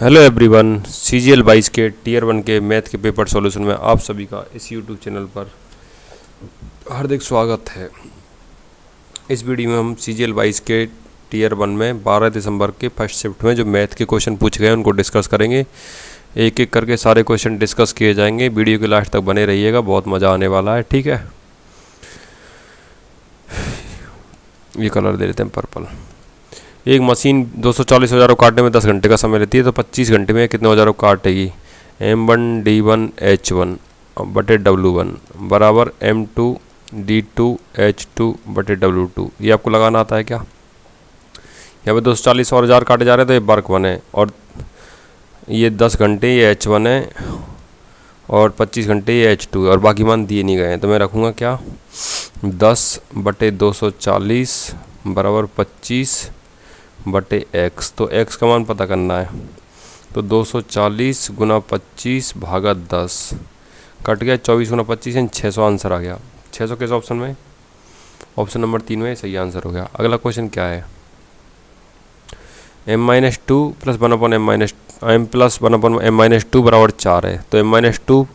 Hello everyone, CGL 22 के tier 1 के math के पेपर सॉल्यूशन में आप सभी का इस यूट्यूब चैनल पर हार्दिक स्वागत है। इस वीडियो में हम CGL 22 के टीयर 1 में 12 दिसंबर के फर्स्ट शिफ्ट में जो मैथ के क्वेश्चन पूछे गए उनको डिस्कस करेंगे। एक एक करके सारे क्वेश्चन डिस्कस किए जाएंगे। वीडियो के लास्ट तक बने रहिएगा, बहुत मज़ा आने वाला है। ठीक है, ये कलर दे देते हैं पर्पल। एक मशीन 240 औजारों को काटने में 10 घंटे का समय लेती है, तो 25 घंटे में कितने औजारों को काटेगी? M1 D1 H1 बटे W1 बराबर M2 D2 H2 बटे W2। ये आपको लगाना आता है क्या? यहाँ पे 240 औजार काटे जा रहे हैं, तो ये वर्क 1 है, और ये 10 घंटे ये H1 है, और 25 घंटे ये H2 है, और बाकी मान दिए नहीं गए हैं। तो मैं रखूँगा क्या? 10 बटे 240 बराबर 25 बटे x। तो x का मान पता करना है, तो 240 गुना 25 भागा 10 कट गया 24 गुना 25 यानी 600 आंसर आ गया। 600 किस ऑप्शन में? ऑप्शन नंबर 3 में सही आंसर हो गया। अगला क्वेश्चन क्या है? m-2 प्लस 1/m+1/m-2 बराबर 4 है, तो m-2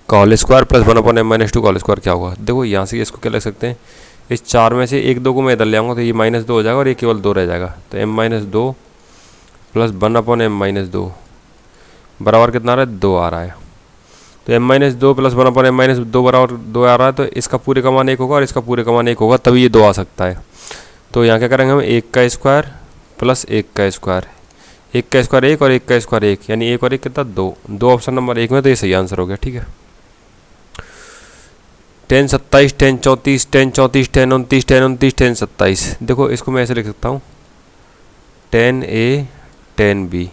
का होल स्क्वायर प्लस 1/m-2 का होल स्क्वायर क्या होगा? देखो यहाँ से इसको क्या लिख सकते हैं, इस 4 में से 1-2 को मैं इधर ले आऊँगा तो ये -2 हो जाएगा और ये केवल 2 रह जाएगा। तो m-2 प्लस 1/m-2 बराबर कितना आ रहा है? 2 आ रहा है। तो m-2 प्लस 1/m-2 बराबर 2 आ रहा है, तो इसका पूरे का मान 1 होगा और इसका पूरे का मान 1 होगा, तभी ये 2 आ सकता है। तो यहाँ क्या करेंगे हम? 1 का स्क्वायर प्लस 1 का स्क्वायर, 1 का स्क्वायर 1 और 1 का स्क्वायर 1, यानी 1 और 1 कितना? 2। 2 ऑप्शन नंबर 1 में, तो ये सही आंसर हो गया। ठीक है, 10 27 10 34 10 34 10 29 10 29 10 27। देखो इसको मैं ऐसे लिख सकता हूँ 10A 10B।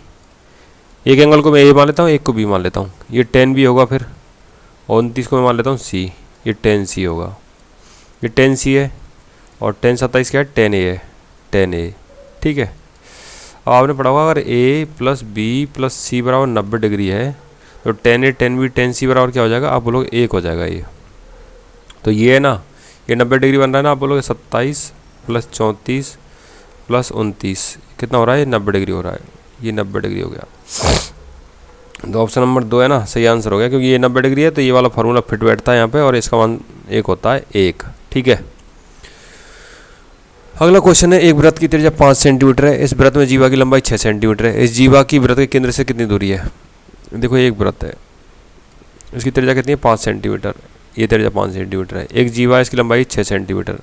एक एंगल को मैं ए मान लेता हूँ, एक को बी मान लेता हूँ। ये 10B होगा, फिर 29 को मैं मान लेता हूँ C, ये 10C होगा। ये 10C है और 10 27 क्या है? 10A है, 10A। ठीक है, अब आपने पढ़ा होगा अगर A plus B plus C बराबर 90 डिग्री है, तो 10A 10B 10C बराबर क्या हो जाएगा? आप बोलोगे 1 हो जाएगा ये। तो ये है ना, ये 90 डिग्री बन रहा है ना, आप बोलोगे 27 प्लस 34 प्लस 29 कितना हो रहा है? ये 90 डिग्री हो रहा है, ये 90 डिग्री हो गया। तो ऑप्शन नंबर 2 है ना, सही आंसर हो गया, क्योंकि ये 90 डिग्री है तो ये वाला फार्मूला फिट बैठता है यहाँ पे, और इसका मान 1 होता है 1। ठीक है, अगला क्वेश्चन है, एक वृत्त की त्रिज्या 5 सेंटीमीटर है, इस वृत्त में जीवा की लंबाई 6 सेंटीमीटर है, इस जीवा की वृत्त के केंद्र से कितनी दूरी है? देखो ये एक वृत्त है, इसकी त्रिज्या कितनी है? 5 सेंटीमीटर। ये त्रिज्या 5 सेंटीमीटर है, एक जीवा है, इसकी लंबाई 6 सेंटीमीटर।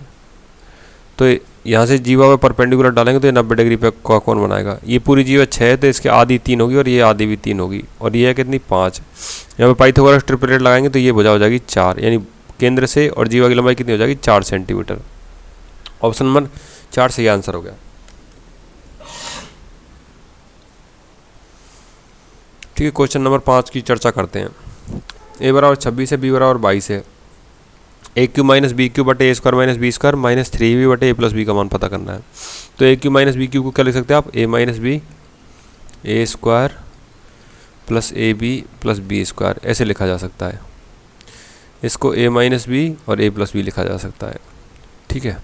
तो यहाँ से जीवा पे परपेंडिकुलर डालेंगे तो ये 90 डिग्री पे कौन बनाएगा? ये पूरी जीवा 6 है, तो इसके आधी 3 होगी और ये आधी भी 3 होगी, और ये है कितनी? 5। यहाँ पे पाइथागोरस ट्रिपलेट लगाएंगे तो ये भुजा हो जाएगी 4, यानी केंद्र से और जीवा की लंबाई कितनी हो जाएगी? 4 सेंटीमीटर। ऑप्शन नंबर 4 सही आंसर हो गया। ठीक है, क्वेश्चन नंबर 5 की चर्चा करते हैं। a बराबर 26 है, b बराबर 22 है, a³ माइनस b³ बटे a² minus b² minus 3b बटे a प्लस b का मान पता करना है। तो a³ माइनस b³ को क्या लिख सकते हैं आप? a minus b a² plus ab plus b², ऐसे लिखा जा सकता है। इसको a माइनस b और a प्लस b लिखा जा सकता है। ठीक है,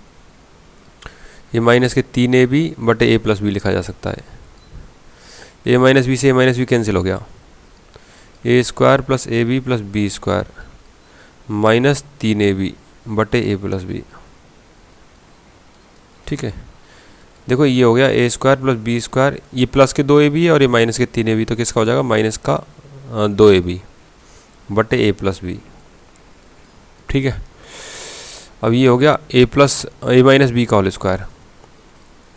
ये माइनस के 3ab बटे a प्लस b लिखा जा सकता है। a माइनस b से a माइनस b कैंसिल हो गया, a² plus ab plus b² minus 3ab बटे a प्लस b। ठीक है, देखो ये हो गया a² प्लस b², ये प्लस के 2ab है और ये माइनस के 3ab, तो किसका हो जाएगा? माइनस का 2ab बटे a प्लस b। ठीक है, अब ये हो गया a माइनस b का होल स्क्वायर,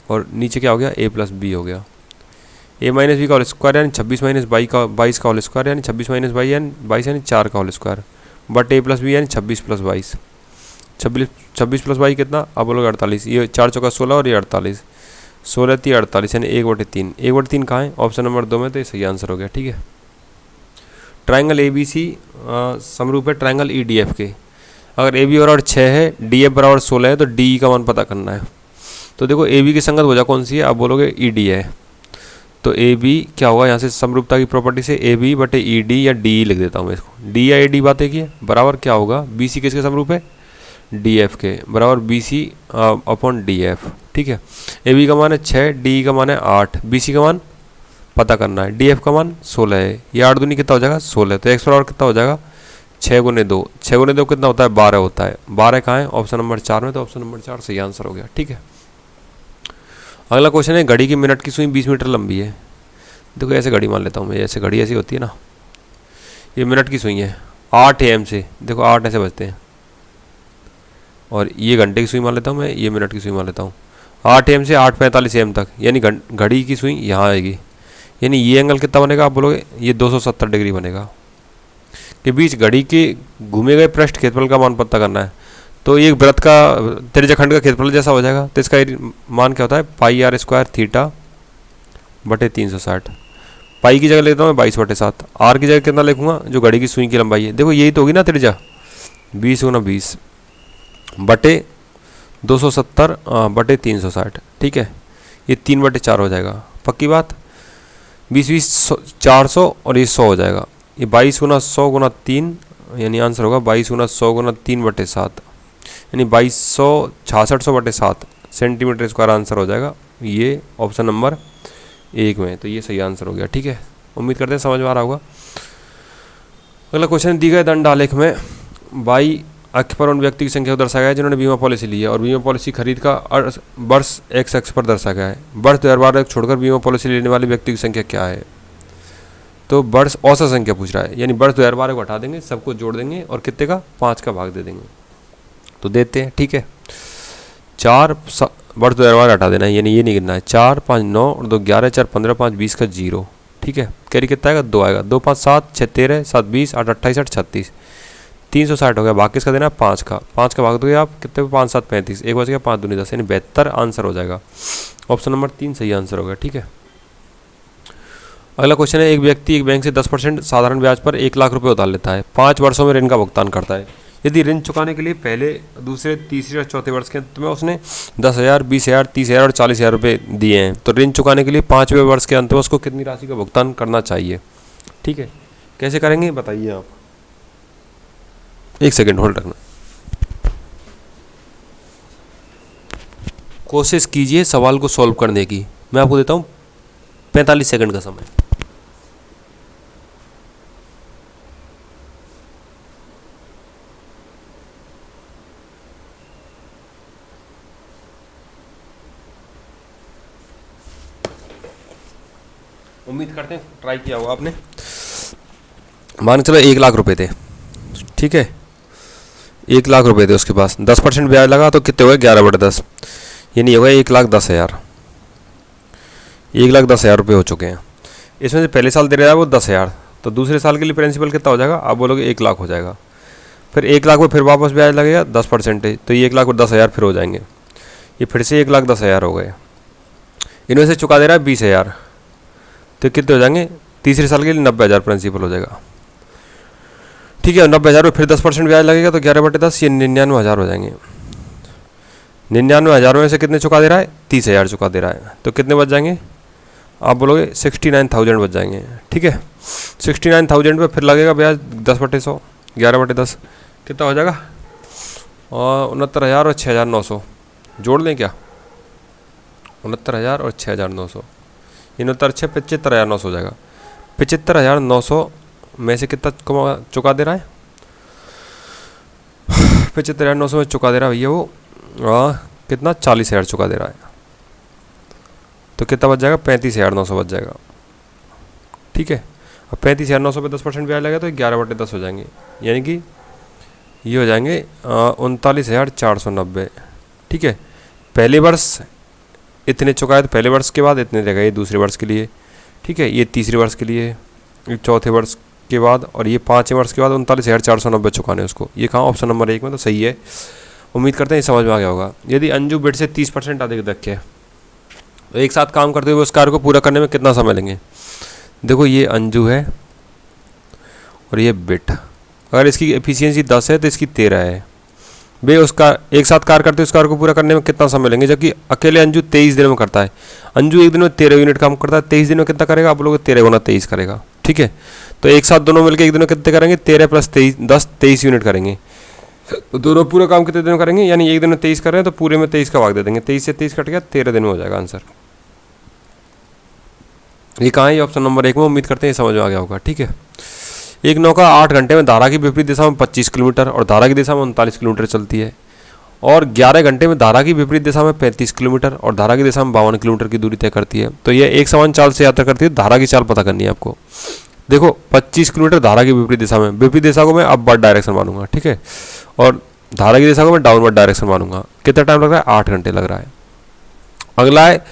और नीचे क्या हो गया? a प्लस b हो गया। a माइनस b का होल स्क्वायर यानी 26 माइनस 22 का होल स्क्वायर, यानी 26 माइनस 22 यानी 4 का whole square, but a plus b यानी 26 प्लस 22। 26 प्लस 22 कितना? आप बोलोगे 48। ये 4 चौका 16 और ये 48, 16 3 48 यानी 1/3। 1/3 कहाँ है? ऑप्शन नंबर 2 में, तो ये सही आंसर हो गया। ठीक है, ट्राइंगल ABC समरूप है ट्राइंगल EDF के। अगर AB बराबर 6 है, DF बराबर 16 है, तो DE का मान पता करना है। तो देखो AB की संगत भुजा कौन सी है? आप बोलोगे ED है, तो AB क्या होगा? यहाँ से समरूपता की प्रॉपर्टी से AB बटे ED या DE लिख देता हूँ मैं इसको। D या AD बातें की है, बराबर क्या होगा? BC किसके समरूप है? DF के, बराबर BC अपॉन DF। ठीक है, AB का मान है 6, DE का मान है 8, BC का मान पता करना है। डी एफ का मान 16 है, ये 8 दूनी कितना हो जाएगा 16, तो एक्स बराबर कितना हो जाएगा 6 गुने 2, 6 गुने 2 कितना होता है 12 होता है। 12 कहाँ है ऑप्शन नंबर 4 में, तो ऑप्शन नंबर 4 सही आंसर हो गया। ठीक है, अगला क्वेश्चन है घड़ी की मिनट की सुई 20 मीटर लंबी है। देखो ऐसे घड़ी मान लेता हूँ मैं, ऐसे घड़ी ऐसी होती है ना, ये मिनट की सुई है 8 AM से, देखो 8 ऐसे बजते हैं, और ये घंटे की सुई मान लेता हूँ मैं, ये मिनट की सुई मान लेता हूँ। 8 AM से 8:45 AM तक, यानी घड़ी की सुई यहाँ आएगी, यानी ये एंगल कितना बनेगा आप बोलोगे, ये 270 डिग्री बनेगा। के बीच घड़ी के घूमे गए पृष्ठ क्षेत्रफल का मान पता करना है, तो एक वृत्त का त्रिज्याखंड का क्षेत्रफल जैसा हो जाएगा, तो इसका मान क्या होता है पाई r स्क्वायर थीटा बटे 360। पाई की जगह लेता हूँ मैं 22/7, आर की जगह कितना लिखूंगा जो घड़ी की सुई की लंबाई है, देखो यही तो होगी ना त्रिज्या, 20 गुना 20 बटे 270 बटे 360। ठीक है, ये 3/4 हो जाएगा, पक्की बात। 20 400 और ये 100 हो जाएगा, ये 22 गुना 100 गुना 3, यानी आंसर होगा 22 गुना 100 गुना 3/7, यानी 2266/7 सेंटीमीटर स्क्वायर आंसर हो जाएगा, ये ऑप्शन नंबर 1 में। तो ये सही आंसर हो गया। ठीक है, उम्मीद करते हैं समझ में आ रहा होगा। अगला क्वेश्चन, दी गए दंड आलेख में बाई अक्ष पर उन व्यक्ति की संख्या को दर्शाया गया है जिन्होंने बीमा पॉलिसी ली है, और बीमा पॉलिसी खरीद का वर्ष एक्स अक्ष पर दर्शाया गया है। वर्ष 2012 छोड़कर बीमा पॉलिसी लेने वाले व्यक्ति की संख्या क्या है, तो वर्ष औसत संख्या पूछ रहा है, यानी वर्ष 2012 को हटा देंगे, सबको जोड़ देंगे और कितने का 5 का भाग दे देंगे, तो देते हैं। ठीक है, 4 वर्ष 2012 हटा देना है, यानी ये नहीं गिनना है, 4 5 9 और 2 11 4 15 5 20 का 0। ठीक है, कैरी कितना आएगा 2 आएगा, 2 5 7 6 13 7 20 8 28 8 36, 360 हो गया। बाकी इसका देना है 5 का, 5 का भाग दोगे आप कितने, 5 7 35, 1 बच गया 5 दूनी 10, यानी 72 आंसर हो जाएगा। ऑप्शन नंबर 3 सही आंसर हो गया। ठीक है, अगला क्वेश्चन है, एक व्यक्ति एक बैंक से 10% साधारण ब्याज पर 1 लाख रुपए उधार लेता है, 5 वर्षों में ऋण का भुगतान करता है। यदि ऋण चुकाने के लिए पहले दूसरे तीसरे और चौथे वर्ष के अंत में उसने 10,000 20,000 30,000 और 40,000 रुपये दिए हैं, तो ऋण चुकाने के लिए 5वें वर्ष के अंत में उसको कितनी राशि का भुगतान करना चाहिए। ठीक है, कैसे करेंगे बताइए आप, 1 सेकेंड होल्ड रखना, कोशिश कीजिए सवाल को सॉल्व करने की। मैं आपको देता हूँ 45 सेकंड का समय। उम्मीद करते हैं ट्राई किया होगा आपने। मान के चलो 1 लाख रुपए थे, ठीक है, 1 लाख रुपए थे उसके पास, 10% ब्याज लगा तो कितने हो गए 11/10, यानी हो गया 1,10,000। 1,10,000 रुपये हो चुके हैं। इसमें से पहले साल दे रहा है वो 10,000, तो दूसरे साल के लिए प्रिंसिपल कितना हो जाएगा, आप बोलोगे 1 लाख हो जाएगा। फिर 1 लाख में फिर वापस ब्याज लगेगा 10%, तो ये 1,10,000 फिर हो जाएंगे, ये फिर से 1,10,000 हो गए। इनमें से चुका दे रहा है 20,000, तो कितने हो जाएंगे, तीसरे साल के लिए 90,000 प्रिंसिपल हो जाएगा। ठीक है, 90,000 में फिर 10% ब्याज लगेगा तो 11/10, ये 99,000 हो जाएंगे। 99,000 में से कितने चुका दे रहा है, 30,000 चुका दे रहा है, तो कितने बच जाएंगे, आप बोलोगे 69,000 बच जाएंगे। ठीक है, 69,000 पे फिर लगेगा ब्याज 10/100, 11/10 कितना हो जाएगा, और 69,000 और 6,900 जोड़ लें क्या, 69,000 और 6,900, 69 75,900 हो जाएगा। 75,900 में से कितना चुका दे रहा है, 75,900 में चुका दे रहा है भैया वो कितना 40,000 चुका दे रहा है, तो कितना बच जाएगा 35,900 बच जाएगा। ठीक है, अब 35,900 पे 10% ब्याज लगेगा तो 11/10 हो जाएंगे, यानी कि ये हो जाएंगे 39,490। ठीक है, पहले वर्ष इतने चुकाए तो पहले वर्ष के बाद इतने रहेगा, ये दूसरे वर्ष के लिए। ठीक है, ये तीसरे वर्ष के लिए, ये चौथे वर्ष के बाद, और ये 5वें वर्ष के बाद 39,490 चुकाने उसको। ये कहाँ ऑप्शन नंबर 1 में, तो सही है। उम्मीद करते हैं ये समझ में आ गया होगा। यदि अंजू बेड से 30% अधिक रखे तो एक साथ काम करते हुए उस कार्य को पूरा करने में कितना समय लेंगे। देखो ये अंजू है और ये बिट, अगर इसकी एफिशिएंसी 10 है तो इसकी 13 है। वे उसका एक साथ कार्य करते हुए उस कार्य को पूरा करने में कितना समय लेंगे, जबकि अकेले अंजू 23 दिनों में करता है। अंजू एक दिन में 13 यूनिट काम करता है, 23 दिन में कितना करेगा, आप लोग 13 गुना 23 करेगा। ठीक है, तो एक साथ दोनों मिलकर एक दिन में कितने करेंगे, 13 + 23 10 23 यूनिट करेंगे। तो दोनों पूरा काम कितने दिन में करेंगे, यानी एक दिन में 23 कर रहे हैं तो पूरे में 23 का भाग दे देंगे, 23 से 23 कट गया, 13 दिन में हो जाएगा आंसर। ये कहाँ है? ये ऑप्शन नंबर 1 में। उम्मीद करते हैं ये समझ में आ गया होगा। ठीक है, एक नौका 8 घंटे में धारा की विपरीत दिशा में 25 किलोमीटर और धारा की दिशा में 39 किलोमीटर चलती है, और 11 घंटे में धारा की विपरीत दिशा में 35 किलोमीटर और धारा की दिशा में 52 किलोमीटर की दूरी तय करती है। तो ये एक समान चाल से यात्रा करती है। धारा की चाल पता करनी है आपको। देखो 25 किलोमीटर धारा की विपरीत दिशा में, विपरीत दिशा को मैं अपवर्ड डायरेक्शन मानूंगा। ठीक है, और धारा की दिशा को मैं डाउनवर्ड डायरेक्शन मानूंगा। कितना टाइम लग रहा है? 8 घंटे लग रहा है। अगला है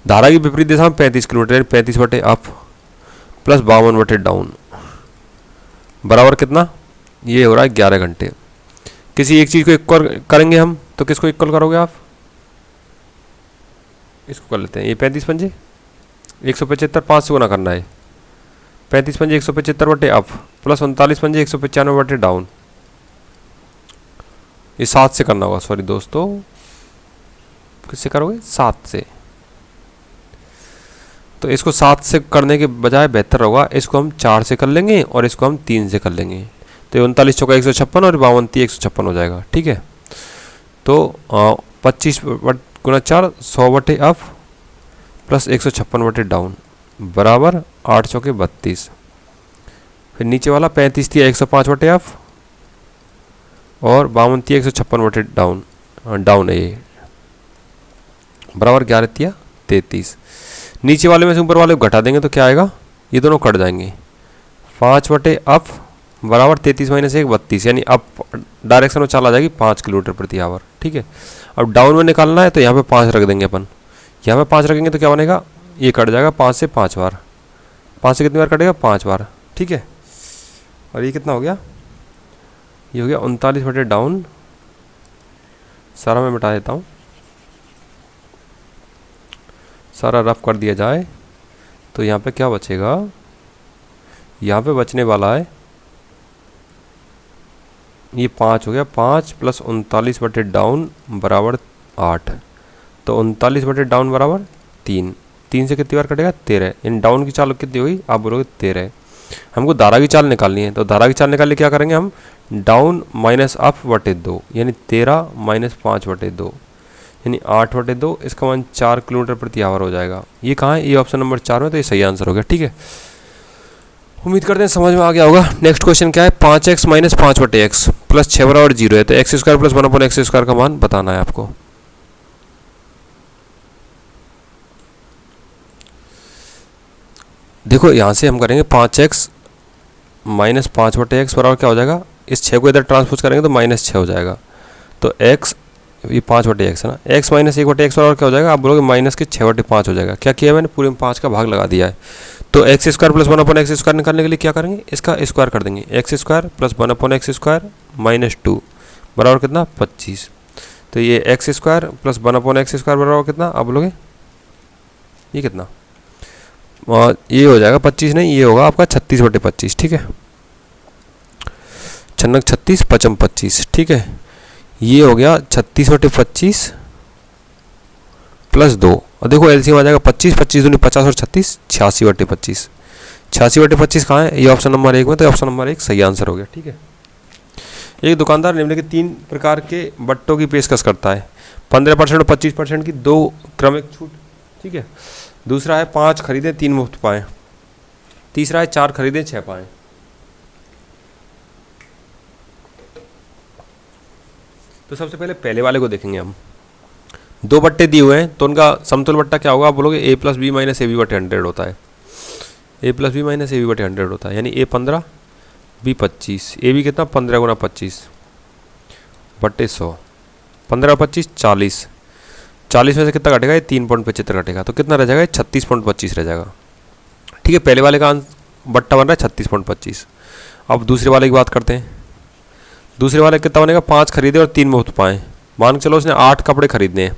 धारा की विपरीत दिशा में 35 किलोमीटर, 35 बटे अप प्लस 52 बटे डाउन बराबर कितना? ये हो रहा है 11 घंटे। किसी एक चीज़ को इक्वल करेंगे हम, तो किसको इक्वल करोगे आप? इसको कर लेते हैं। ये 35 पंजे 175, 5 से गुना करना है। 35 पंजे 175 बटे अप प्लस 39 पंजे 195 बटे डाउन। ये 7 से करना होगा। सॉरी दोस्तों, किससे करोगे? 7 से। तो इसको 7 से करने के बजाय बेहतर होगा इसको हम 4 से कर लेंगे और इसको हम 3 से कर लेंगे। तो 39 चौका 156 और 52 156 हो जाएगा। ठीक है, तो 25 गुना 4 100 बटे अप प्लस 156 बटे डाउन बराबर 8 चौके 32। फिर नीचे वाला 35 थी 105 बटे अप और 52 थी 156 बटे डाउन, डाउन है ये, बराबर 11 तिया 33। नीचे वाले में से ऊपर वाले को घटा देंगे तो क्या आएगा? ये दोनों कट जाएंगे। 5 बटे अप बराबर 33 माइनस 1 32, यानी अप डायरेक्शन में चाल आ जाएगी 5 किलोमीटर प्रति आवर। ठीक है, अब डाउन में निकालना है तो यहाँ पे 5 रख देंगे अपन। यहाँ पे 5 रखेंगे तो क्या बनेगा? ये कट जाएगा 5 से 5 बार। 5 से कितनी बार कटेगा? 5 बार। ठीक है, और ये कितना हो गया? ये हो गया 39 बटे डाउन। सारा मैं मिटा देता हूँ, सारा रफ कर दिया जाए तो यहाँ पे क्या बचेगा? यहाँ पे बचने वाला है ये 5 हो गया। 5 प्लस 39 बटे डाउन बराबर 8। तो 39 बटे डाउन बराबर 3। 3 से कितनी बार कटेगा? 13। इन डाउन की चाल कितनी होगी? आप बोलोगे 13। हमको धारा की चाल निकालनी है, तो धारा की चाल निकालने क्या करेंगे हम? डाउन माइनस अप बटे 2, यानी 13 माइनस 5 बटे 2, यानी 8 बटे 2। इसका मान 4 किलोमीटर प्रति आवर हो जाएगा। ये कहाँ है? ये ऑप्शन नंबर 4 में। तो ये सही आंसर हो गया। ठीक है, उम्मीद करते हैं समझ में आ गया होगा। नेक्स्ट क्वेश्चन क्या है? 5x माइनस 5 बटे एक्स प्लस 6 बराबर 0 है, तो x square plus 1 upon x square का मान बताना है आपको। देखो यहाँ से हम करेंगे 5x माइनस 5 बटे एक्स बराबर क्या हो जाएगा? इस 6 को इधर ट्रांसपोज करेंगे तो -6 हो जाएगा। तो x, ये 5 बटे एक्स है ना, x माइनस 1 बटे एक्स बराबर क्या हो जाएगा? आप बोलोगे माइनस के 6 बटे 5 हो जाएगा। क्या किया मैंने? पूरे में 5 का भाग लगा दिया है। तो x square plus 1 upon x square निकालने के लिए क्या करेंगे? इसका स्क्वायर कर देंगे। X square plus 1 upon x square minus 2 बराबर कितना? 25। तो ये x square plus 1 upon x square बराबर कितना? आप बोलोगे ये कितना? ये हो जाएगा 25 नहीं, ये होगा आपका 36 बटे 25। ठीक है, 6 36 55 25। ठीक है, ये हो गया 36 बटे 25 प्लस 2। और देखो एलसीएम आ जाएगा 25 25 दूनी 50 और 36 86 बटे 25। 86 बटे 25 कहाँ है? ये ऑप्शन नंबर 1 में। तो ऑप्शन नंबर 1 सही आंसर हो गया। ठीक है, एक दुकानदार निम्नलिखित 3 प्रकार के बट्टों की पेशकश करता है। 15% और 25% की 2 क्रमिक छूट। ठीक है, दूसरा है 5 खरीदें 3 मुफ्त पाएँ। तीसरा है 4 खरीदें 6 पाएँ। तो सबसे पहले वाले को देखेंगे हम। 2 बट्टे दिए हुए हैं तो उनका समतुल बट्टा क्या होगा? आप बोलोगे a plus b minus a b बटे 100 होता है। a plus b minus a b बटे 100 होता है, यानी a 15 b 25। ए बी कितना? 15 गुना 25 बटे 100। 15 और 25 40। 40 में से कितना घटेगा? ये 3.75 घटेगा। तो कितना रह जाएगा? 36.25 रह जाएगा। ठीक है, पहले वाले का बट्टा बन रहा है 36.25। अब दूसरे वाले की बात करते हैं। दूसरे वाले कितना बनेगा? 5 खरीदे और 3 मुफ्त पाएँ। मान के चलो उसने 8 कपड़े खरीदने हैं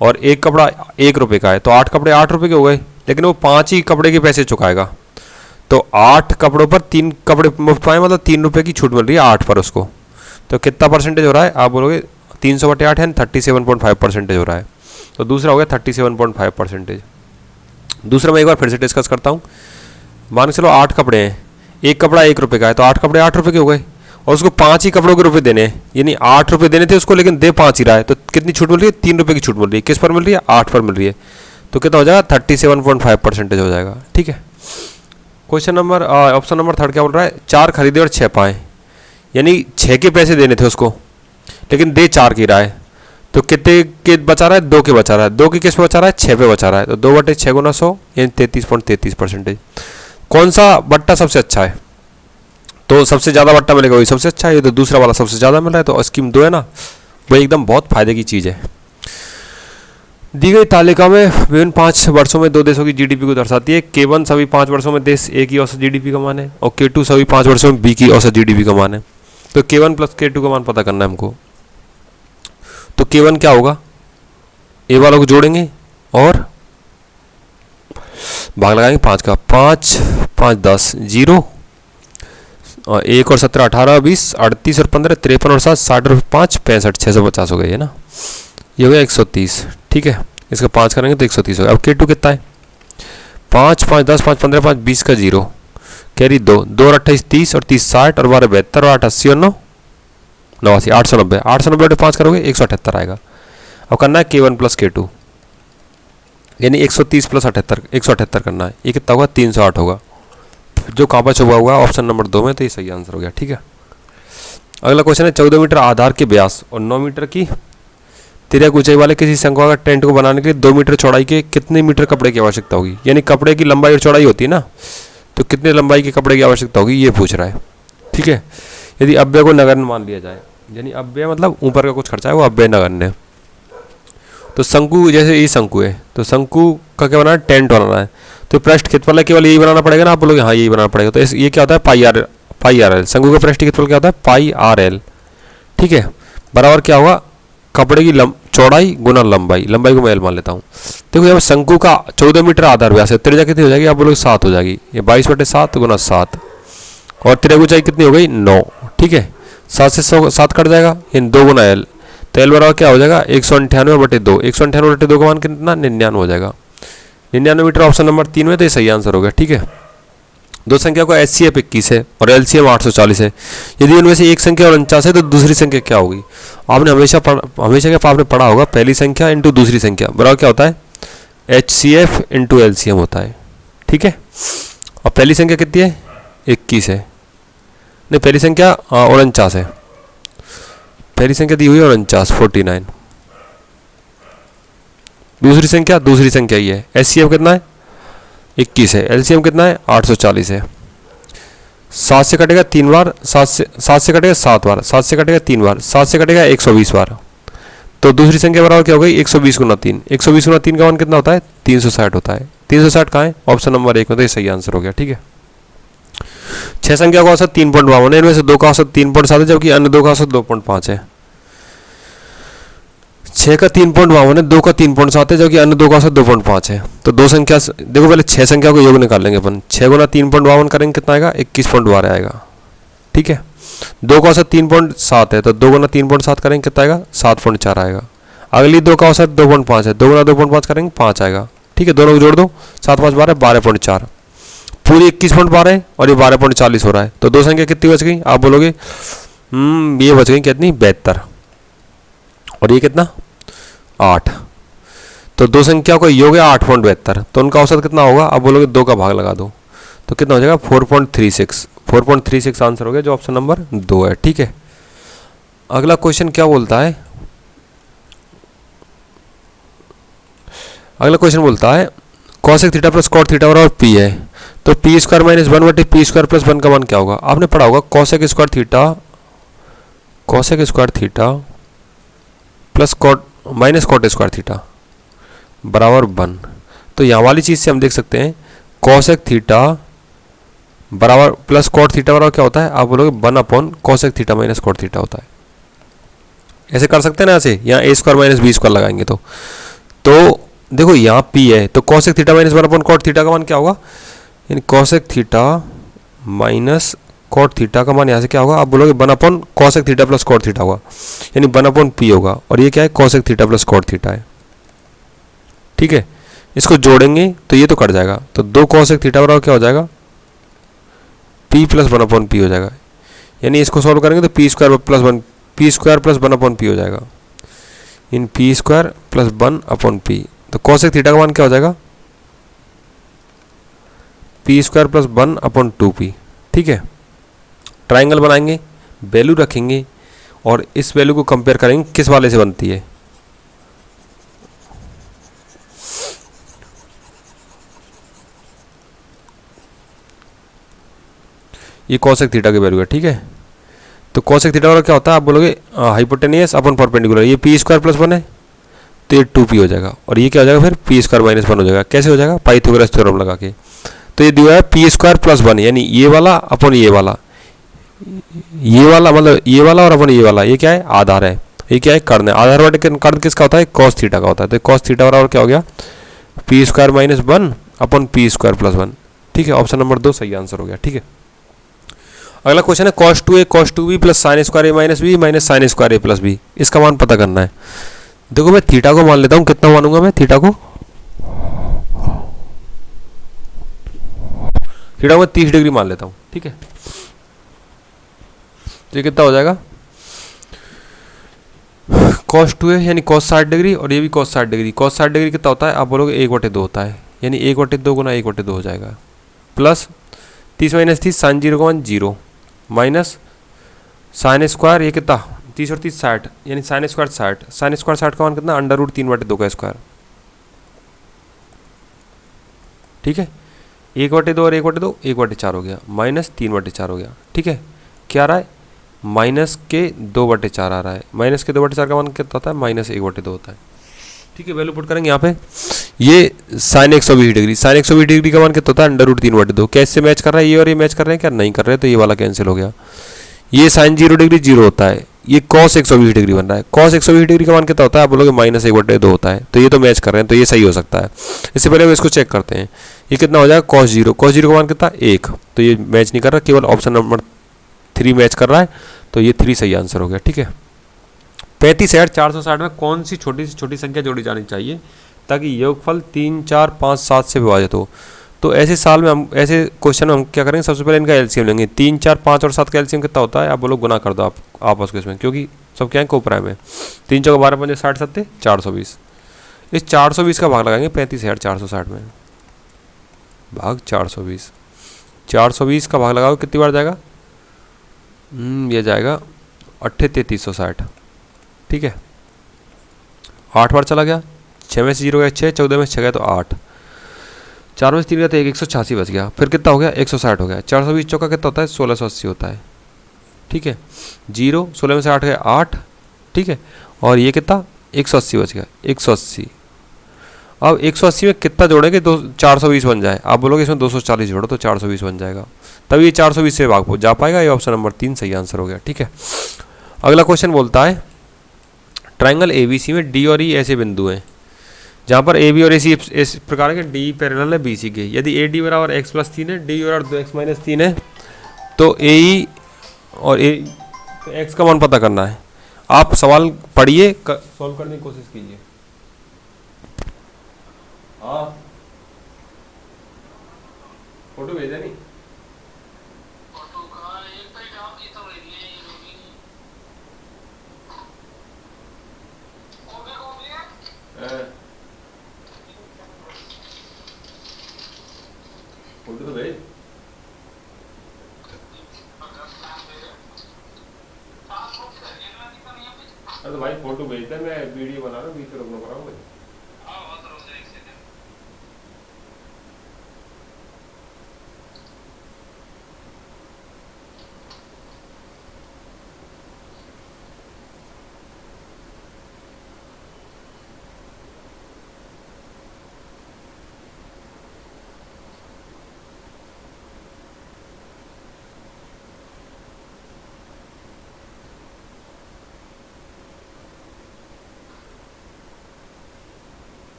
और एक कपड़ा 1 रुपये का है, तो 8 कपड़े 8 रुपये के हो गए, लेकिन वो 5 ही कपड़े के पैसे चुकाएगा। तो 8 कपड़ों पर 3 कपड़े मुफ्त पाए, मतलब 3 रुपये की छूट मिल रही है 8 पर उसको। तो कितना परसेंटेज हो रहा है? आप बोलोगे 300 बटे 8 है, 37.5% हो रहा है। तो दूसरा हो गया 37.5%। दूसरा मैं एक बार फिर से डिस्कस करता हूँ। मान के चलो 8 कपड़े हैं, एक कपड़ा 1 रुपये का है, तो 8 कपड़े 8 रुपये के हो गए और उसको 5 ही कपड़ों के रुपये देने हैं, यानी 8 रुपये देने थे उसको, लेकिन दे 5 ही रहा है। तो कितनी छूट मिल रही है? 3 रुपये की छूट मिल रही है। किस पर मिल रही है? 8 पर मिल रही है। तो कितना हो जाएगा 37.5% हो जाएगा। ठीक है, question number option number third क्या बोल रहा है, 4 खरीदे और 6 पाए, यानी 6 के पैसे देने थे उसको लेकिन दे 4 की रहा है, तो कितने के बचा रहा है, 2 के बचा रहा है, 2 की किस पे बचा रहा है, 6 पे बचा रहा है, तो 2/6 गुना 100 यानी 33.33%। कौन सा बट्टा सबसे अच्छा है, तो सबसे ज़्यादा बट्टा मिलेगा वही सबसे अच्छा है, ये तो दूसरा वाला सबसे ज़्यादा मिल रहा है, तो स्कीम 2 है ना, वो एकदम बहुत फायदे की चीज़ है। दी गई तालिका में विभिन्न 5 वर्षों में 2 देशों की जीडीपी को दर्शाती है। K1 सभी 5 वर्षों में देश ए की औसत जीडीपी का मान है और K2 सभी 5 वर्षों में बी की औसत जीडीपी का मान है। तो K1 प्लस K2 का मान पता करना है हमको। तो K1 क्या होगा, ए वालों को जोड़ेंगे और भाग लगाएंगे 5 का, 5 5 10 0 और 1 और 17 18 20 38 और 15 53 और 7 60 और 5 65 650 हो गई है ना, ये हो गया 130। ठीक है, इसका 5 करेंगे तो 130 होगा। अब K2 कितना है, 5 5 10 5 15 5 20 का 0 कैरी 2 2 और 28 30 और 30 60 और 12 72 और 8 80 और 9 89 890 890 5 करोगे 178 आएगा। अब करना है K1 प्लस K2 यानी 130 प्लस 78 178 करना है, ये कितना होगा 308 होगा, जो कहाँ पर छुपा हुआ है ऑप्शन नंबर 2 में, तो ये सही आंसर हो गया। ठीक है, अगला क्वेश्चन है 14 मीटर आधार के व्यास और 9 मीटर की तिर्यक ऊंचाई वाले किसी शंकुआ का टेंट को बनाने के लिए 2 मीटर चौड़ाई के कितने मीटर कपड़े की आवश्यकता होगी, यानी कपड़े की लंबाई और चौड़ाई होती है ना, तो कितने लंबाई के कपड़े की आवश्यकता होगी ये पूछ रहा है। ठीक है, यदि अव्यय को नगण्य मान लिया जाए, यानी अव्यय मतलब ऊपर का कुछ खर्चा है वो अव्यय नगण्य, तो शंकु जैसे ये शंकु है तो शंकु का क्या बनाना है, टेंट बनाना है, तो पृष्ठ क्षेत्रफल केवल यही बनाना पड़ेगा ना, आप बोलोगे हाँ यही बनाना पड़ेगा, तो ये क्या होता है पाई आर एल, शंकु का पृष्ठ क्षेत्रफल क्या होता है पाई आर एल। ठीक है, बराबर क्या होगा कपड़े की चौड़ाई गुना लंबाई, लंबाई को मैं एल मान लेता हूँ। देखो यहाँ शंकु का 14 मीटर आधार व्यास है, त्रिज्या कितनी हो जाएगी, आप बोलोगे 7 हो जाएगी, ये 22/7 गुना 7 और तिर्यक ऊंचाई कितनी हो गई 9। ठीक है, 7 से 7 कट जाएगा, इन 2 गुना एल, तो एल बराबर क्या हो जाएगा 198/2, 198/2 का मान कितना 99 हो जाएगा, 99 मीटर ऑप्शन नंबर 3 में, तो ये सही आंसर हो गया। ठीक है, दो संख्या को HCF 21 है और LCM 840 है, यदि उनमें से एक संख्या 49 है तो दूसरी संख्या क्या होगी, आपने हमेशा क्या आपने पढ़ा होगा, पहली संख्या इंटू दूसरी संख्या बराबर क्या होता है HCF इंटू LCM होता है। ठीक है, और पहली संख्या कितनी है 21 है, नहीं पहली संख्या 49 है, पहली संख्या दी हुई है 49 49, दूसरी संख्या ही है, HCF कितना है 21 है, LCM कितना है 840 है, 7 से कटेगा 3 बार, 7 से कटेगा 7 बार, 7 से कटेगा 3 बार, 7 से कटेगा 120 बार, तो दूसरी संख्या बराबर क्या हो गई 120 गुना 3, 120 गुना 3 का मान कितना होता है 360 होता है, 360 कहाँ है ऑप्शन नंबर 1 में, तो ये सही आंसर हो गया। ठीक है, 6 संख्या का औसत 3.52 है, इनमें से 2 का औसत 3.7 है जबकि अन्य 2 का औसत 2.5 है। 6 का 3.52 है, 2 का 3.7 है जबकि अन्य 2 का औसत 2.5 है, तो दो संख्या देखो पहले 6 संख्या को योग निकाल लेंगे अपन, 6 गुना 3.52 करेंगे कितना आएगा 21.12 आएगा। ठीक है, 2 का औसत 3.7 है तो 2 गुना 3.7 करेंगे कितना आएगा 7.4 आएगा, अगली 2 का औसत 2.5 है, 2 गुना 2.5 करेंगे 5 आएगा। ठीक है, दोनों को जोड़ दो 7 5 12 12.4, पूरी 21.12 है और ये 12.40 हो रहा है, तो दो संख्या कितनी बच गई, आप बोलोगे ये बच गई कितनी 72 और ये कितना 8, तो दो संख्या को योग है 8.72, तो उनका औसत कितना होगा, आप बोलोगे 2 का भाग लगा दो तो कितना हो जाएगा 4.36 आंसर हो गया जो ऑप्शन नंबर 2 है। ठीक है, अगला क्वेश्चन क्या बोलता है, अगला क्वेश्चन बोलता है cosec theta plus cot theta बराबर p है, तो p square minus 1/p square plus 1 का मान क्या होगा, आपने पढ़ा होगा cosec square theta plus cot minus cot square theta बराबर 1, तो यहाँ वाली चीज़ से हम देख सकते हैं cosec थीटा बराबर प्लस cot थीटा बराबर क्या होता है, आप बोलोगे 1 cosec theta minus cot theta होता है, ऐसे कर सकते हैं ना, ऐसे यहाँ a square minus b square लगाएंगे तो देखो यहाँ p है तो cosec theta minus 1 cot theta का मान क्या होगा, यानी cosec theta minus cot theta का मान यहाँ से क्या होगा, आप बोलोगे 1 cosec theta plus cot theta होगा, यानी 1 p होगा और ये क्या है cosec theta plus cot theta है। ठीक है, इसको जोड़ेंगे तो ये तो कट जाएगा, तो 2 cosec थीटा बराबर क्या हो जाएगा p प्लस 1 p हो जाएगा, यानी इसको सॉल्व करेंगे तो p स्क्वायर प्लस 1 p हो जाएगा, इन p स्क्वायर प्लस 1 p तो कोसेक थीटा का मान क्या हो जाएगा, पी स्क्वायर प्लस 1/2p। ठीक है, ट्राइंगल बनाएंगे, वैल्यू रखेंगे और इस वैल्यू को कंपेयर करेंगे किस वाले से बनती है। ये कोसेक थीटा की वैल्यू है। ठीक है, तो कोसेक थीटा वाला क्या होता है, आप बोलोगे हाइपोटेनियस अपन परपेंडिकुलर, ये पी स्क्वायर प्लस 1 है तो ये 2p हो जाएगा, और ये क्या हो जाएगा फिर पी स्क्वायर माइनस 1 हो जाएगा। कैसे हो जाएगा, पाइथागोरस थ्योरम लगा के। तो ये दिया है पी स्क्वायर प्लस 1, यानी ये वाला अपन ये वाला, ये वाला मतलब ये वाला और अपन ये वाला, ये क्या है आधार है, ये क्या है कर्ण है। आधार वाले कर्ण किसका होता है, कॉस थीटा का होता है। तो कॉस थीटा बराबर क्या हो गया, पी स्क्वायर माइनस 1 अपन पी स्क्वायर प्लस 1। ठीक है, ऑप्शन नंबर 2 सही आंसर हो गया। ठीक है, अगला क्वेश्चन है cos 2a cos 2b plus sine square a minus b minus sine square a plus b. इसका मान पता करना है। देखो मैं थीटा को मान लेता हूँ, कितना मानूंगा मैं थीटा को, थीटा को 30 डिग्री मान लेता हूँ। ठीक है, तो ये कितना हो जाएगा, cos 2a यानी cos 60 डिग्री और ये भी cos 60 डिग्री। cos 60 डिग्री कितना होता है, आप बोलोगे 1/2 होता है, यानी 1/2 गुना 1/2 हो जाएगा, प्लस 30 माइनस 30 साइन 0 का मान 0 माइनस साइन स्क्वायर, ये कितना 30 और 30 60, यानी साइन स्क्वायर 60, साइन स्क्वायर 60 का मान कितना √3/2 का स्क्वायर। ठीक है, 1/2 और 1/2 1/4 हो गया, माइनस 3/4 हो गया। ठीक है, क्या आ रहा है, माइनस के 2/4 आ रहा है। माइनस के 2/4 का मान कितना होता है, माइनस 1/2 होता है। ठीक है, वैल्यू पुट करेंगे यहाँ पे, ये साइन 120 डिग्री, साइन 120 डिग्री का मान कितना होता है √3/2। कैसे मैच कर रहा है, ये और ये मैच कर रहे हैं क्या, नहीं कर रहे, तो ये वाला कैंसिल हो गया। ये साइन 0 डिग्री 0 होता है, ये कॉस 120 डिग्री बन रहा है। कॉस 120 डिग्री का मान कितना होता है, आप बोलोगे माइनस 1/2 होता है, तो ये तो मैच कर रहे हैं, तो ये सही हो सकता है। इससे पहले हम इसको चेक करते हैं, ये कितना हो जाएगा cos 0, cos 0 का मान कितना 1, तो ये मैच नहीं कर रहा, केवल ऑप्शन नंबर 3 मैच कर रहा है, तो ये 3 सही आंसर हो गया। ठीक है, 35,460 में कौन सी छोटी से छोटी संख्या जोड़ी जानी चाहिए ताकि योगफल 3, 4, 5, 7 से विभाजित हो। तो ऐसे साल में हम ऐसे क्वेश्चन में हम क्या करेंगे, सबसे पहले इनका एलसीएम लेंगे। 3, 4, 5 और 7 का एलसीएम कितना होता है, आप बोलो गुना कर दो आप आपस को इसमें, क्योंकि सब क्या है कोप्राइम है। 3 चौका 12 5 60 7 420, इस 420 का भाग लगाएंगे 35,460 में, भाग 420, 420 का भाग लगाओ कितनी बार जाएगा, ये जाएगा 38,360। ठीक है, 8 बार चला गया, 6 में से 0 गया 6, 14 में से 6 गया तो 8, 4 में से 3 गया तो 186 बच गया, फिर कितना हो गया 160 हो गया। 420 चौका कितना होता है 1680 होता है। ठीक है, 0 16 में से 8 गया 8। ठीक है, और ये कितना 180 बच गया 180। अब 180 में कितना जोड़ेंगे, 420 बन जाए, आप बोलोगे इसमें 240 जोड़ो तो 420 बन जाएगा, तभी ये 420 से भाग जा पाएगा। ये ऑप्शन नंबर 3 सही आंसर हो गया। ठीक है, अगला क्वेश्चन बोलता है ट्राइंगल ABC में D और E ऐसे बिंदु हैं जहाँ पर AB और AC इस प्रकार के D पैरेलल है BC के। यदि AD बराबर x प्लस 3 है, D बराबर 2x माइनस 3 है, तो AE और A तो x का मान पता करना है। आप सवाल पढ़िए, सॉल्व करने की कोशिश कीजिए। हाँ, फोटो भेजा नहीं, फोटो तो भेज। अरे तो भाई फोटो भेज दे, मैं वीडियो बना रहा हूँ, बीच में रोकना पड़ा मुझे।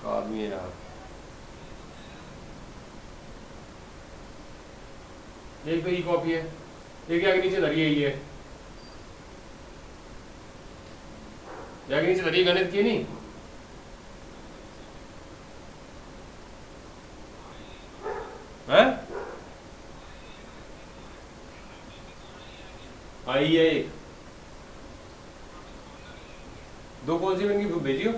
आदमी है यार, एक तो ई कॉपी है, एक आगे नीचे धरी है, ये आगे नीचे धरी गणित की नहीं है, आई है एक दो कौन सी बन गई भेजियो।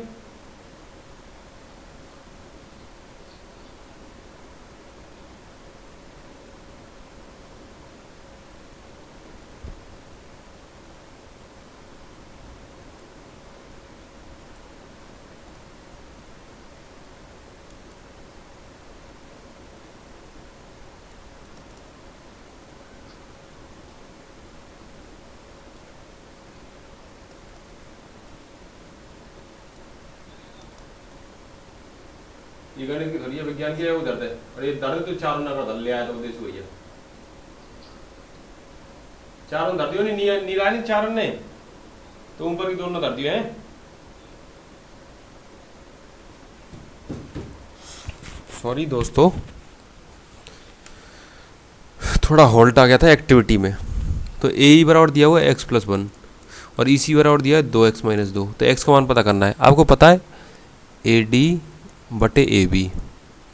ये गणित की थोड़ी है, विज्ञान की है, वो दर्द है। और ये दर्द तो चारों ना कर ले आया तो उद्देश्य हुई है। चारों धर दियो नहीं नीला नहीं चारों ने तो ऊपर की दोनों धर दिए हैं। सॉरी दोस्तों, थोड़ा होल्ट आ गया था एक्टिविटी में। तो ए ई बराबर दिया हुआ है x+1 और ई सी बराबर दिया है 2x-2। तो x का मान पता करना है। आपको पता है AD/AB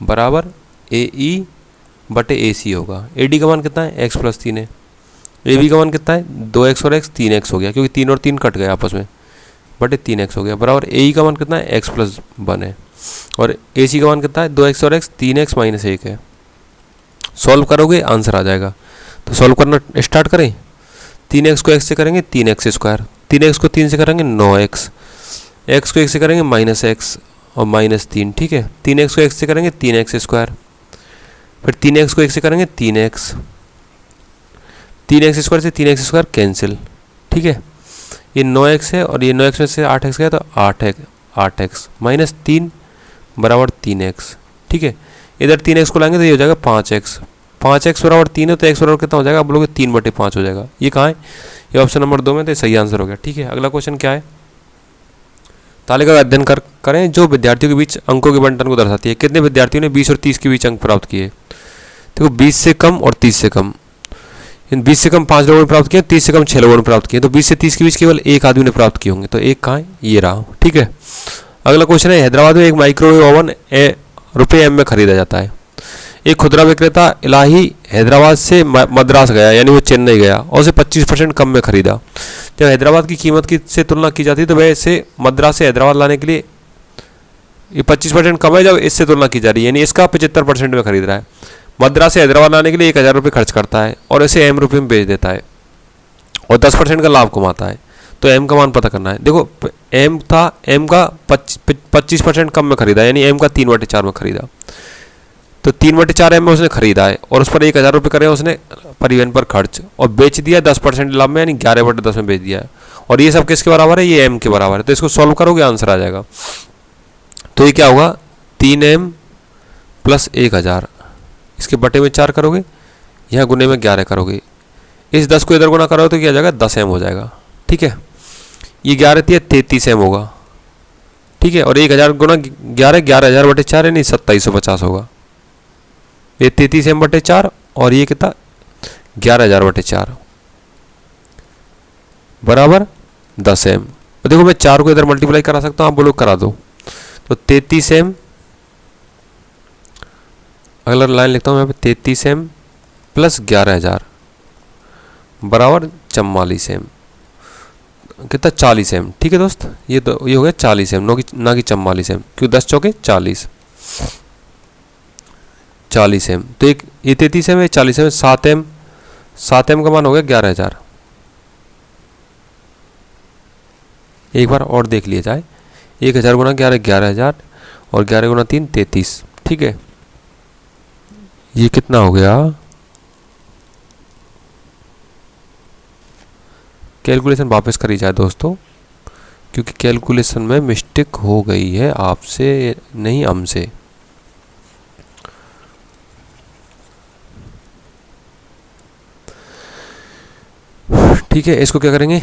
बराबर AE/AC होगा। AD का मान कितना है x+3 है, AB का मान कितना है 2x और x 3x हो गया, क्योंकि 3 और 3 कट गए आपस में, बटे 3x हो गया। बराबर AE का मान कितना है x+1 है और AC का मान कितना है 2x और x 3x-1 है। सॉल्व करोगे आंसर आ जाएगा। तो सॉल्व करना स्टार्ट करें। 3x को x से करेंगे 3x², 3x को 3 से करेंगे 9x, x को 1 से करेंगे -x और -3, ठीक है। 3x को x से करेंगे 3x², फिर 3x को 1 से करेंगे 3x, 3x² से 3x² कैंसिल, ठीक है। ये 9x है और ये 9x में से 8x गया तो 8x -3 बराबर 3x, ठीक है। इधर 3x को लाएंगे तो ये हो जाएगा 5x, 5x बराबर 3 है तो x बराबर कितना हो जाएगा, आप बोलोगे 3/5 हो जाएगा। ये कहाँ है, ये ऑप्शन नंबर 2 में, तो सही आंसर हो गया, ठीक है। अगला क्वेश्चन क्या है, तालिका का अध्ययन करें जो विद्यार्थियों के बीच अंकों के बंटन को दर्शाती है। कितने विद्यार्थियों ने 20 और 30 के बीच अंक प्राप्त किए। देखो 20 से कम और 30 से कम, 20 से कम 5 लोगों ने प्राप्त किए, 30 से कम 6 लोगों ने प्राप्त किए। तो 20 से 30 के बीच केवल एक आदमी ने प्राप्त किए होंगे, तो एक कहाँ है, ये रहा, ठीक है। अगला क्वेश्चन है, हैदराबाद में एक माइक्रोवेव ओवन ₹M में खरीदा जाता है। एक खुदरा विक्रेता इलाही हैदराबाद से मद्रास गया, यानी वो चेन्नई गया और उसे 25% कम में खरीदा। जब हैदराबाद की कीमत की से तुलना की जाती है तो वह इसे मद्रास से हैदराबाद लाने के लिए ये 25% कम है, जब इससे तुलना की जा रही है, यानी इसका 75% में खरीद रहा है। मद्रास से हैदराबाद लाने के लिए 1000 रुपये खर्च करता है और इसे M रुपये में बेच देता है और 10% का लाभ कमाता है। तो M का मान पता करना है। देखो M था, M का 25% कम में खरीदा, यानी M का 3/4 में खरीदा। तो 3/4 M में उसने खरीदा है और उस पर 1000 रुपये करे उसने परिवहन पर खर्च, और बेच दिया 10% लाभ में, यानी 11/10 में बेच दिया है। और ये सब किसके बराबर है, ये M के बराबर है। तो इसको सॉल्व करोगे आंसर आ जाएगा। तो ये क्या होगा, 3M + 1000, इसके बटे में 4 करोगे, यहाँ गुने में 11 करोगे, इस 10 को इधर गुना करोगे तो क्या आ जाएगा, 10M हो जाएगा, ठीक है। ये 11 थी 33M होगा, ठीक है। और 1000 गुना 11, 11,000/4 यानी 2750 होगा। ये 33M/4 और ये कितना 11,000/4 बराबर 10M। और देखो मैं 4 को इधर मल्टीप्लाई करा सकता हूँ, आप बोलो करा दो। तो 33M, अगला लाइन लिखता हूँ यहाँ पे, 33M + 11,000 बराबर 44M, कितना 40M, ठीक है दोस्त। ये तो ये हो गया 40M, ना कि 44M, क्यों 10 चौके 40, 40M। तो एक ये 33M है, 40M, 7M, 7M का मान हो गया 11,000। एक बार और देख लिया जाए, 1000 गुना 11 11,000 और 11 गुना 3 33, ठीक है। ये कितना हो गया, कैलकुलेशन वापस करी जाए दोस्तों, क्योंकि कैलकुलेशन में मिस्टेक हो गई है आपसे नहीं हमसे। ठीक है, इसको क्या करेंगे,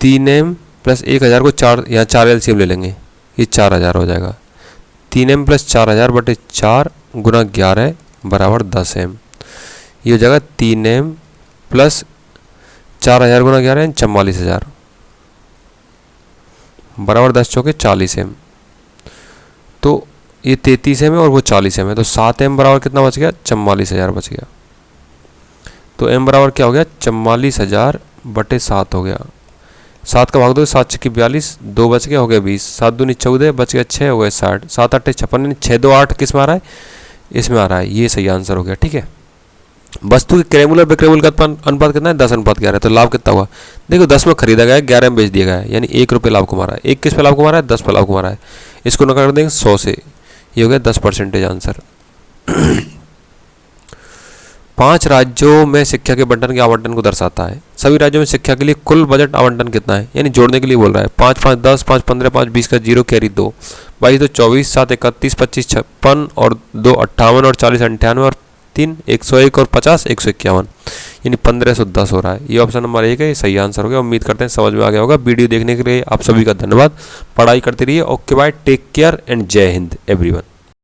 3M + 1000 को 4, यहाँ 4 LCM ले लेंगे, ये 4000 हो जाएगा। 3M + 4000/4 गुना 11 बराबर 10M। ये हो जाएगा 3M + 4000 गुना 11 यानी 44,000 बराबर 10 चौके 40M। तो ये 33M है और वो 40M है, तो 7M बराबर कितना बच गया, 44,000 बच गया। तो M बराबर क्या हो गया, 44,000/7 हो गया। 7 का भाग दो, 7 छक्के 42, 2 बच गए, हो गए 20, 7 दूनी 14, बच गया 6, हो गए 60, 7 8 56, 6 2 8 किस में आ रहा है, इसमें आ रहा है, ये सही आंसर हो गया। ठीक है, वस्तु के क्रेमुलर विक्रमुल का अनुपात कितना है, 10:11 है, तो लाभ कितना हुआ, देखो 10 में खरीदा गया है, 11 में बेच दिया गया है, यानी 1 रुपये लाभ कमा रहा है। 1 किस पे लाभ कमा रहा है, 10 पे लाभ कमा रहा है। इसको न कर देंगे 100 से, ये हो गया 10% आंसर। 5 राज्यों में शिक्षा के बंटन के आवंटन को दर्शाता है। सभी राज्यों में शिक्षा के लिए कुल बजट आवंटन कितना है, यानी जोड़ने के लिए बोल रहा है। 5 5 10, 5 15, 5 20 का 0 कैरी 2, 22 2 24, 7 31, 25 56 और 2 58 और 40 98 और 3 101 और 50 151, यानी 1510 हो रहा है। ये ऑप्शन नंबर 1 है, ये सही आंसर हो गया। उम्मीद करते हैं समझ में आ गया होगा। वीडियो देखने के लिए आप सभी का धन्यवाद। पढ़ाई करते रहिए। Okay bye, take care and जय हिंद एवरीवन।